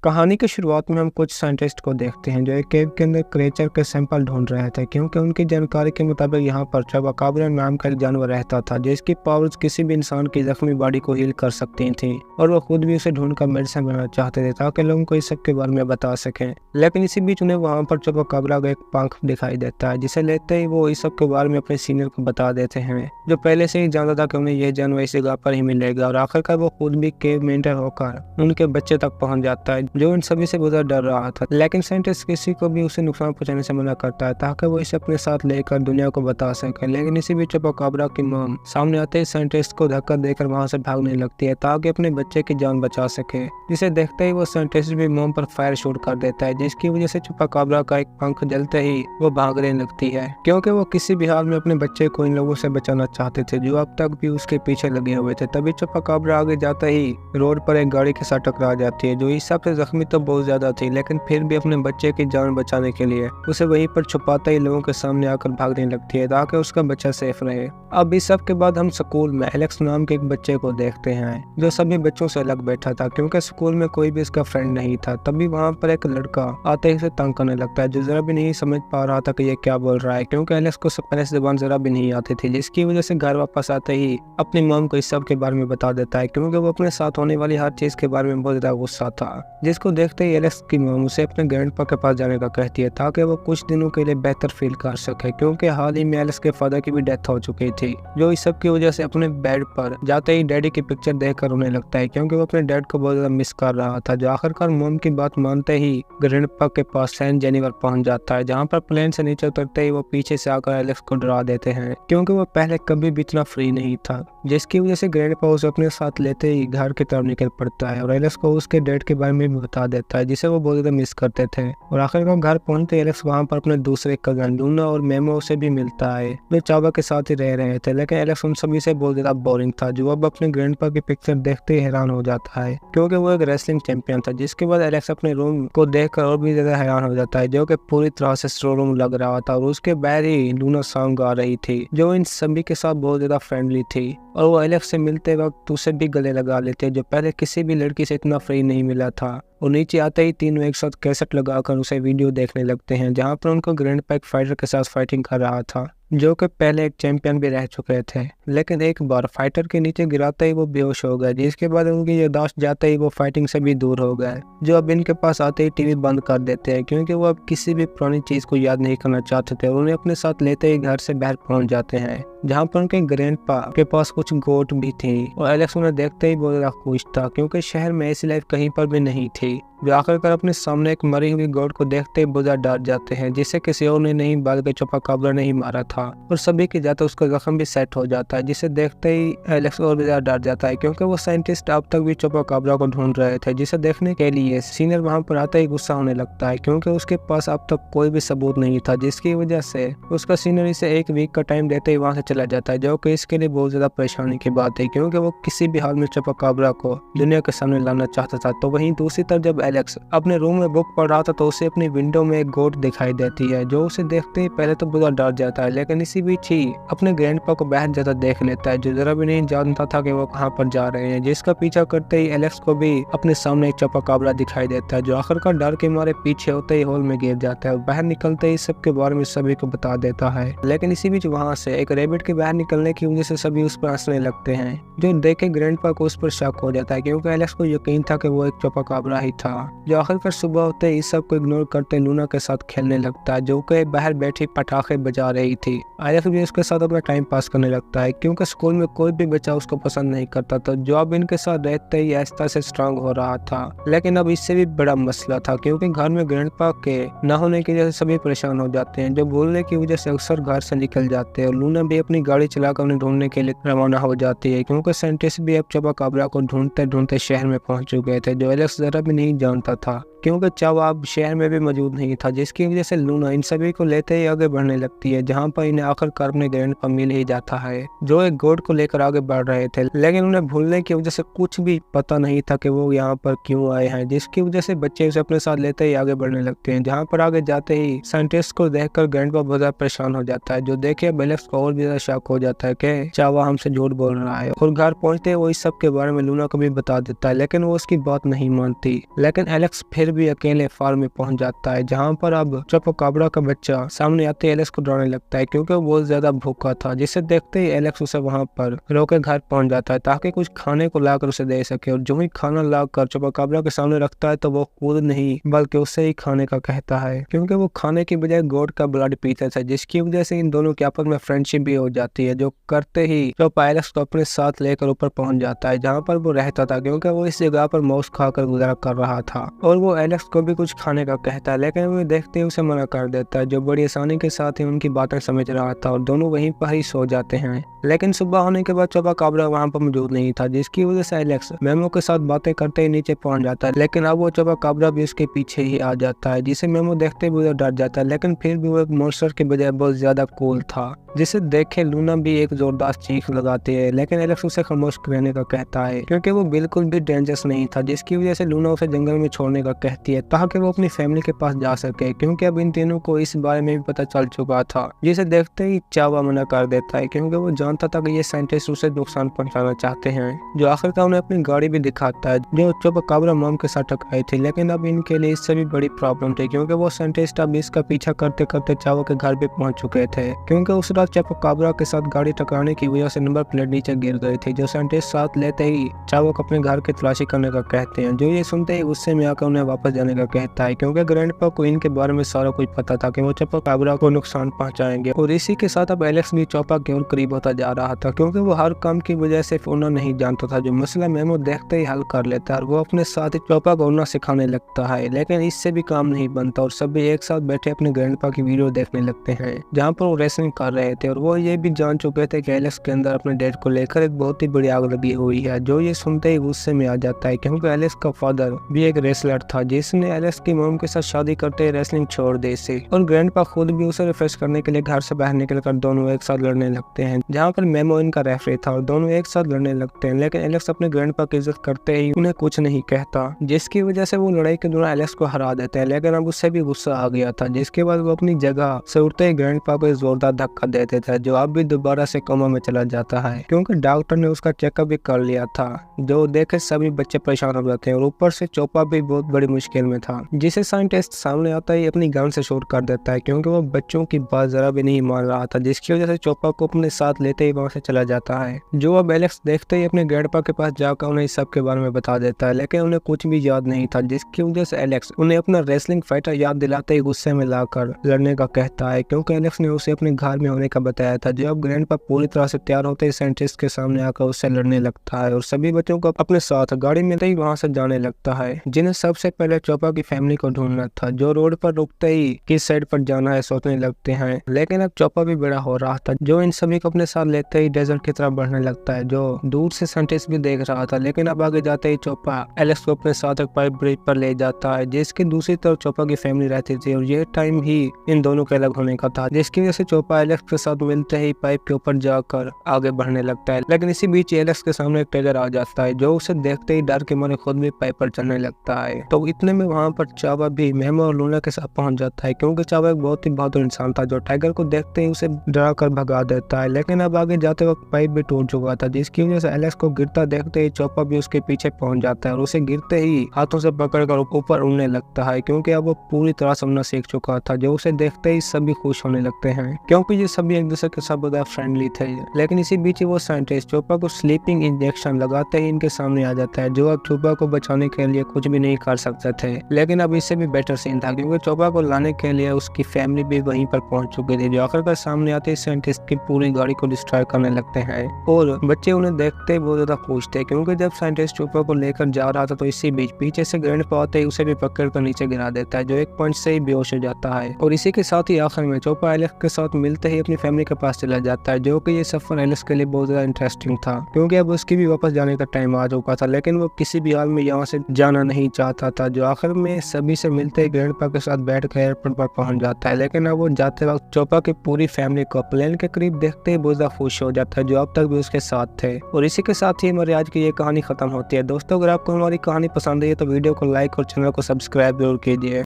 कहानी की शुरुआत में हम कुछ साइंटिस्ट को देखते हैं जो एक केव के अंदर क्रेचर के सैंपल ढूंढ रहे थे, क्योंकि उनकी जानकारी के मुताबिक यहाँ पर चुपाकाब्रा नाम का एक जानवर रहता था जिसकी पावर्स किसी भी इंसान की जख्मी बॉडी को हील कर सकती थी और वो खुद भी उसे ढूंढकर मेडिसिन बनाना चाहते थे ताकि लोगों को इस सब के बारे में बता सकें। लेकिन इसी बीच उन्हें वहाँ पर चुपाकाब्रा का एक पंख दिखाई देता है, जिसे लेते ही वो इस सब के बारे में अपने सीनियर को बता देते हैं जो पहले से ही जानता था कि उन्हें यह जानवर इस जगह पर ही मिलेगा। और आखिरकार वो खुद भी केव में एंटर होकर उनके बच्चे तक पहुँच जाता है जो इन सभी से बहुत डर रहा था। लेकिन साइंटिस्ट किसी को भी उसे नुकसान पहुंचाने से मना करता है ताकि वो इसे अपने साथ लेकर दुनिया को बता सके। लेकिन इसी बीच चुपाकाब्रा की मॉम सामने आते ही साइंटिस्ट को धक्का देकर वहां से भागने लगती है ताकि अपने बच्चे की जान बचा सके, जिसे देखते ही वो साइंटिस्ट भी मॉम पर फायर शूट कर देता है, जिसकी वजह से चुपाकाब्रा का एक पंख जलते ही वो भागने लगती है क्योंकि वो किसी भी हाल में अपने बच्चे को इन लोगों से बचाना चाहते थे जो अब तक भी उसके पीछे लगे हुए थे। तभी चुपाकाब्रा आगे जाते ही रोड पर एक गाड़ी के साथ टकरा जाती है जो इस सबसे जख्मी तो बहुत ज्यादा थी, लेकिन फिर भी अपने बच्चे की जान बचाने के लिए उसे वहीं पर छुपाते ही लोगों के सामने आकर भागने लगती है ताकि उसका बच्चा सेफ रहे। अब इस सब के बाद हम स्कूल में एलेक्स नाम के एक बच्चे को देखते हैं जो सभी बच्चों से अलग बैठा था क्योंकि स्कूल में कोई भी इसका फ्रेंड नहीं था। तभी वहाँ पर एक लड़का आते ही उसे तंग करने लगता है जो जरा भी नहीं समझ पा रहा था कि ये क्या बोल रहा है, क्योंकि एलेक्स को स्पेनिश ज़बान जरा भी नहीं आती थी, जिसकी वजह से घर वापस आते ही अपनी मॉम को इस सब के बारे में बता देता है क्योंकि वो अपने साथ होने वाली हर चीज के बारे में बहुत ज्यादा गुस्सा था। जिसको देखते ही एलेक्स की मॉम उसे अपने ग्रैंडपा के पास जाने का कहती है ताकि वो कुछ दिनों के लिए बेहतर फील कर सके, क्योंकि हाल ही में एलेक्स के फादर की भी डेथ हो चुकी थी जो इस सब की वजह से अपने बेड पर जाते ही डैडी की पिक्चर देखकर रोने लगता है क्योंकि वो अपने डैड को बहुत ज्यादा मिस कर रहा था। जो आखिरकार मॉम की बात मानते ही ग्रैंडपा के पास सैन जेनिफर पहुंच जाता है, जहाँ पर प्लेन से नीचे उतरते ही वो पीछे से आकर एलेक्स को डरा देते हैं क्योंकि वो पहले कभी भी इतना फ्री नहीं था, जिसकी वजह से ग्रैंडपा उसे अपने साथ लेते ही घर की तरफ निकल पड़ता है और एलेक्स को उसके डैड के बारे में भी बता देता है जिसे वो बहुत ज्यादा मिस करते थे। और आखिरकार घर पहुंचते एलेक्स वहां पर अपने दूसरे कजन लूना और मेमो से भी मिलता है जो चावा के साथ ही रह रहे थे, लेकिन एलेक्स उन सभी से बहुत ज्यादा बोरिंग था जो अब अपने ग्रैंडपा की पिक्चर देखते ही हैरान हो जाता है क्योंकि वो एक रेसलिंग चैंपियन था। जिसके बाद एलेक्स अपने रूम को देखकर और भी ज्यादा हैरान हो जाता है जो कि पूरी तरह से शोरूम लग रहा था और उसके बाहर ही लूना सॉन्ग गा रही थी जो इन सभी के साथ बहुत ज्यादा फ्रेंडली थी और वो एलेक्स से मिलते वक्त उसे भी गले लगा लेते जो पहले किसी भी लड़की से इतना फ्री नहीं मिला था। और नीचे आते ही तीनों एक साथ कैसेट लगाकर उसे वीडियो देखने लगते हैं जहां पर उनको ग्रैंडपा एक फाइटर के साथ फाइटिंग कर रहा था जो कि पहले एक चैंपियन भी रह चुके थे, लेकिन एक बार फाइटर के नीचे गिराते ही वो बेहोश हो गए, जिसके बाद उनकी याददाश्त जाते ही वो फाइटिंग से भी दूर हो गए। जो अब इनके पास आते ही टीवी बंद कर देते हैं क्योंकि वो अब किसी भी पुरानी चीज को याद नहीं करना चाहते थे और उन्हें अपने साथ लेते ही घर से बाहर पहुंच जाते हैं जहाँ पर उनके ग्रैंडपा के पास कुछ गोट भी थी और एलेक्स उन्हें देखते ही बहुत ज्यादा खुश था क्योंकि शहर में ऐसी लाइफ कहीं पर भी नहीं थी। जो आखिरकार अपने सामने एक मरी हुई गोट को देखते ही बहुत ज्यादा डर जाते हैं जिसे किसी और ने नहीं बल्कि चुपाकाब्रा ने ही मारा था और सभी के जाते उसका जख्म भी सेट हो जाता है, जिसे देखते ही एलेक्स और भी ज्यादा डर जाता है क्योंकि वो साइंटिस्ट अब तक भी चुपाकाब्रा को ढूंढ रहे थे, जिसे देखने के लिए सीनियर वहां पर आते ही गुस्सा होने लगता है क्योंकि उसके पास अब तक कोई भी सबूत नहीं था, जिसकी वजह से उसका सीनियर इसे एक वीक का टाइम देते ही वहां से चला जाता है जो कि इसके लिए बहुत ज्यादा परेशानी की बात है क्योंकि वो किसी भी हाल में चुपाकाब्रा को दुनिया के सामने लाना चाहता था। तो वहीं दूसरी तरफ जब एलेक्स अपने रूम में बुक पढ़ रहा था तो उसे अपनी विंडो में एक गोट दिखाई देती है जो उसे देखते ही पहले तो बहुत डर जाता है, लेकिन इसी बीच ही अपने ग्रैंडपा को बाहर ज्यादा देख लेता है जो जरा भी नहीं जानता था कि वो कहाँ पर जा रहे हैं, जिसका पीछा करते ही एलेक्स को भी अपने सामने एक चुपाकाब्रा दिखाई देता है जो आखिरकार डर के मारे पीछे होते ही हॉल में गिर जाता है और बाहर निकलते ही सबके बारे में सभी को बता देता है। लेकिन इसी बीच वहाँ से एक रैबिट के बाहर निकलने की वजह से सभी उस पर हंसने लगते हैं जो देखे ग्रैंडपा को उस पर शक हो जाता है क्योंकि एलेक्स को यकीन था कि वो एक चुपाकाब्रा ही था। जो आखिरकार सुबह होते ही इस सब को इग्नोर करते लूना के साथ खेलने लगता है जो कि बाहर बैठी पटाखे बजा रही थी। एलेक्स भी उसके साथ अपना टाइम पास करने लगता है क्योंकि स्कूल में कोई भी बच्चा उसको पसंद नहीं करता था जो अब इनके साथ रहते ही आहिस्ता से स्ट्रांग हो रहा था। लेकिन अब इससे भी बड़ा मसला था क्योंकि घर में ग्रैंडपा के न होने की वजह से सभी परेशान हो जाते हैं जो भूलने की वजह से अक्सर घर से निकल जाते हैं और लूना भी अपनी गाड़ी चलाकर उन्हें ढूंढने के लिए रवाना हो जाती है क्योंकि साइंटिस्ट भी अब चुपाकाब्रा को ढूंढते ढूंढते शहर में पहुंच चुके थे जो एलेक्स जरा भी नहीं जानता था। क्योंकि चावा अब शहर में भी मौजूद नहीं था, जिसकी वजह से लूना इन सभी को लेते ही आगे बढ़ने लगती है, जहाँ पर इन्हें आखिरकार अपने ग्रैंडपा मिल ही जाता है जो एक गोड को लेकर आगे बढ़ रहे थे, लेकिन उन्हें भूलने की वजह से कुछ भी पता नहीं था कि वो यहाँ पर क्यों आए हैं, जिसकी वजह से बच्चे उसे अपने साथ लेते ही आगे बढ़ने लगते हैं। जहाँ पर आगे जाते ही साइंटिस्ट को देखकर ग्रैंडपा बहुत ज्यादा परेशान हो जाता है, जो देखे एलेक्स को और भी ज्यादा शक हो जाता है कि चावा हमसे झूठ बोल रहा है। और घर पहुंचते ही वो इस सब के बारे में लूना को भी बता देता है, लेकिन वो उसकी बात नहीं मानती। लेकिन एलेक्स फिर भी अकेले फार्म में पहुंच जाता है, जहाँ पर अब चुपाकाब्रा का बच्चा सामने आते ही एलेक्स को डराने लगता है, क्योंकि वो बहुत ज्यादा भूखा था। जिसे देखते ही एलेक्स उसे वहाँ पर रोके घर पहुंच जाता है ताकि कुछ खाने को लाकर उसे दे सके। और जो ही खाना लाकर चुपाकाब्रा के सामने रखता है तो वो खुद नहीं बल्कि उससे ही खाने का कहता है, क्योंकि वो खाने की बजाय गोड का ब्लड पीते थे, जिसकी वजह से इन दोनों के आपस में फ्रेंडशिप भी हो जाती है। जो करते ही चोपा एलेक्स को अपने साथ लेकर ऊपर पहुंच जाता है जहाँ पर वो रहता था, क्योंकि वो इस जगह पर मांस खाकर गुजारा कर रहा था। और वो एलेक्स को भी कुछ खाने का कहता है, लेकिन वो देखते ही उसे मना कर देता है, जो बड़ी आसानी के साथ ही उनकी बातें समझ रहा था। और दोनों वहीं पर ही सो जाते हैं। लेकिन सुबह होने के बाद चुपाकाब्रा वहाँ पर मौजूद नहीं था, जिसकी वजह से एलेक्स मेमो के साथ बातें करते ही नीचे पहुंच जाता है। लेकिन अब वो चुपाकाब्रा भी उसके पीछे ही आ जाता है, जिसे मेमो देखते हुए डर जाता है। लेकिन फिर भी वो एक मॉन्स्टर के बजाय बहुत ज्यादा कूल था, जिसे देखे लूना भी एक जोरदार चीख लगाती है। लेकिन एलेक्स उसे खामोश रहने का कहता है, क्योंकि वो बिल्कुल भी डेंजरस नहीं था, जिसकी वजह से लूना उसे जंगल में छोड़ने का कहती है ताकि वो अपनी फैमिली के पास जा सके, क्योंकि अब इन तीनों को इस बारे में भी पता चल चुका था। जिसे देखते ही चावा मना कर देता है, क्योंकि वो जानता था कि ये साइंटिस्ट उसे नुकसान पहुंचाना चाहते हैं। जो आखिरकार उन्हें अपनी गाड़ी भी दिखाता है जो चुपाकाब्रा मॉम के साथ टकराई थी। लेकिन अब इनके लिए इससे भी बड़ी प्रॉब्लम थी, क्योंकि वो साइंटिस्ट अब इसका पीछा करते करते चावा के घर पे पहुंच चुके थे, क्योंकि उस रात चुपाकाब्रा के साथ गाड़ी टकराने की वजह से नंबर प्लेट नीचे गिर गई थी। जो साइंटिस्ट साथ लेते ही चावा को अपने घर की तलाशी करने का कहते हैं, जो ये सुनते ही गुस्से में आकर उन्हें वापस जाने का कहता है, क्योंकि ग्रैंडपा को इनके बारे में सारा कुछ पता था कि वो चुपाकाब्रा को नुकसान पहुंचाएंगे। और इसी के साथ अब एलेक्स भी चोपा की ओर करीब होता जा रहा था, क्योंकि वो हर काम की वजह से उन्हें नहीं जानता था, जो मसला मेमो देखते ही हल कर लेता है। और वो अपने साथ ही चोपा को उड़ना सिखाने लगता है, लेकिन इससे भी काम नहीं बनता और सभी एक साथ बैठे अपने ग्रैंडपा की वीडियो देखने लगते हैं, जहाँ पर वो रेसलिंग कर रहे थे। और वो ये भी जान चुके थे कि एलेक्स के अंदर अपने डैड को लेकर एक बहुत ही बड़ी आग लगी हुई है। जो ये सुनते ही गुस्से में आ जाता है, क्योंकि एलेक्स का फादर भी एक रेसलर था, जिसने एलेक्स की मॉम के साथ शादी करते ही रेसलिंग छोड़ दी थी। और ग्रैंडपा खुद भी उसे रिफ्रेश करने के लिए घर से बाहर निकलकर दोनों एक साथ लड़ने लगते हैं, जहाँ पर मेमो इनका रेफरी था। और दोनों एक साथ लड़ने लगते हैं, लेकिन एलेक्स अपने ग्रैंडपा की इज्जत करते ही उन्हें कुछ नहीं कहता, जिसकी वजह से वो लड़ाई के दौरान एलेक्स को हरा देते हैं। लेकिन अब उससे भी गुस्सा आ गया था, जिसके बाद वो अपनी जगह से उठते ही ग्रैंडपा को जोरदार धक्का देते थे, जो अब भी दोबारा से कोमा में चला जाता है, क्योंकि डॉक्टर ने उसका चेकअप भी कर लिया था। जो देखे सभी बच्चे परेशान हो जाते हैं और ऊपर से चोपा भी बहुत बड़ी मुश्किल में था, जिसे साइंटिस्ट सामने आता ही अपनी गन से शूट कर देता है, क्योंकि वो बच्चों की बात जरा भी नहीं मान रहा था, जिसकी वजह से चोपा को अपने साथ लेते ही वहां से चला जाता है। जो अब एलेक्स देखते ही अपने ग्रैंडपा के पास जाकर उन्हें इस सब के बारे में बता देता है, लेकिन उन्हें कुछ भी याद नहीं था, जिसकी वजह से एलेक्स उन्हें अपना रेसलिंग फाइटर याद दिलाते ही गुस्से में लाकर लड़ने का कहता है, क्योंकि एलेक्स ने उसे अपने घर में होने का बताया था। जो अब ग्रैंडपा पूरी तरह से तैयार होते ही साइंटिस्ट के सामने आकर उससे लड़ने लगता है और सभी बच्चों को अपने साथ गाड़ी में ही वहां से जाने लगता है, जिन्हें सबसे पहले चोपा की फैमिली को ढूंढना था। जो रोड पर रुकते ही किस साइड पर जाना है सोचने लगते हैं, लेकिन अब चोपा भी बड़ा हो रहा था, जो इन सभी को अपने साथ लेते ही डेजर्ट की तरफ बढ़ने लगता है, जो दूर से साइंटिस्ट भी देख रहा था। लेकिन अब आगे जाते ही चोपा एलेक्स को अपने साथ एक पाइप ब्रिज पर ले जाता है, जिसकी दूसरी तरफ चोपा की फैमिली रहती थी। और ये टाइम ही इन दोनों के अलग होने का था, जिसकी वजह से चोपा एलेक्स के साथ मिलते ही पाइप के ऊपर जाकर आगे बढ़ने लगता है। लेकिन इसी बीच एलेक्स के सामने एक टेलर आ जाता है, जो उसे देखते ही डर के मारे खुद भी पाइप पर चढ़ने लगता है। तो इतने में वहां पर चावा भी मेमो और लूना के साथ पहुंच जाता है, क्योंकि चावा एक बहुत ही बहादुर इंसान था, जो टाइगर को देखते ही उसे डरा कर भगा देता है। लेकिन अब आगे जाते वक्त पाइप भी टूट चुका था, जिसकी वजह से एलेक्स को गिरता देखते ही चोपा भी उसके पीछे पहुंच जाता है और उसे गिरते ही हाथों से पकड़कर ऊपर उड़ने लगता है, क्योंकि अब वो पूरी तरह से उड़ना सीख चुका था। जो उसे देखते ही सभी खुश होने लगते हैं, क्योंकि ये सभी एक दूसरे के साथ बहुत फ्रेंडली थे। लेकिन इसी बीच वो साइंटिस्ट चोपा को स्लीपिंग इंजेक्शन लगाते ही इनके सामने आ जाता है, जो अब चोपा को बचाने के लिए कुछ भी नहीं कर सकते थे। लेकिन अब इससे भी बेटर सीन था, क्योंकि चोपा को लाने के लिए उसकी फैमिली भी वहीं पर पहुंच चुकी थी, जो आखिरकार सामने आते ही साइंटिस्ट की पूरी गाड़ी को डिस्ट्रॉय करने लगते हैं। और बच्चे उन्हें देखते ही बहुत ज्यादा खुश थे, क्योंकि जब साइंटिस्ट चोपा को लेकर जा रहा था तो इसी बीच पीछे से ग्रैंडपा आते ही उसे भी पकड़ कर नीचे गिरा देता है, जो एक पंच से ही बेहोश हो जाता है। और इसी के साथ ही आखिर में चोपा एलेक्स के साथ मिलते ही अपनी अपनी फैमिली के पास चला जाता है, जो कि ये सफर एलिस के लिए बहुत ज्यादा इंटरेस्टिंग था क्योंकि अब उसकी भी वापस जाने का टाइम आ चुका था, लेकिन वो किसी भी हाल में यहाँ से जाना नहीं चाहता था। जो आखिर में सभी से मिलते ही ग्रैंडपा के साथ बैठकर एयरपोर्ट पर पहुंच जाता है, लेकिन अब वो जाते वक्त चोपा की पूरी फैमिली को प्लेन के करीब देखते ही बहुत ज्यादा खुश हो जाता है, जो अब तक भी उसके साथ थे। और इसी के साथ ही हमारी आज की ये कहानी खत्म होती है। दोस्तों, अगर आपको हमारी कहानी पसंद आई है तो वीडियो को लाइक और चैनल को सब्सक्राइब जरूर कीजिए।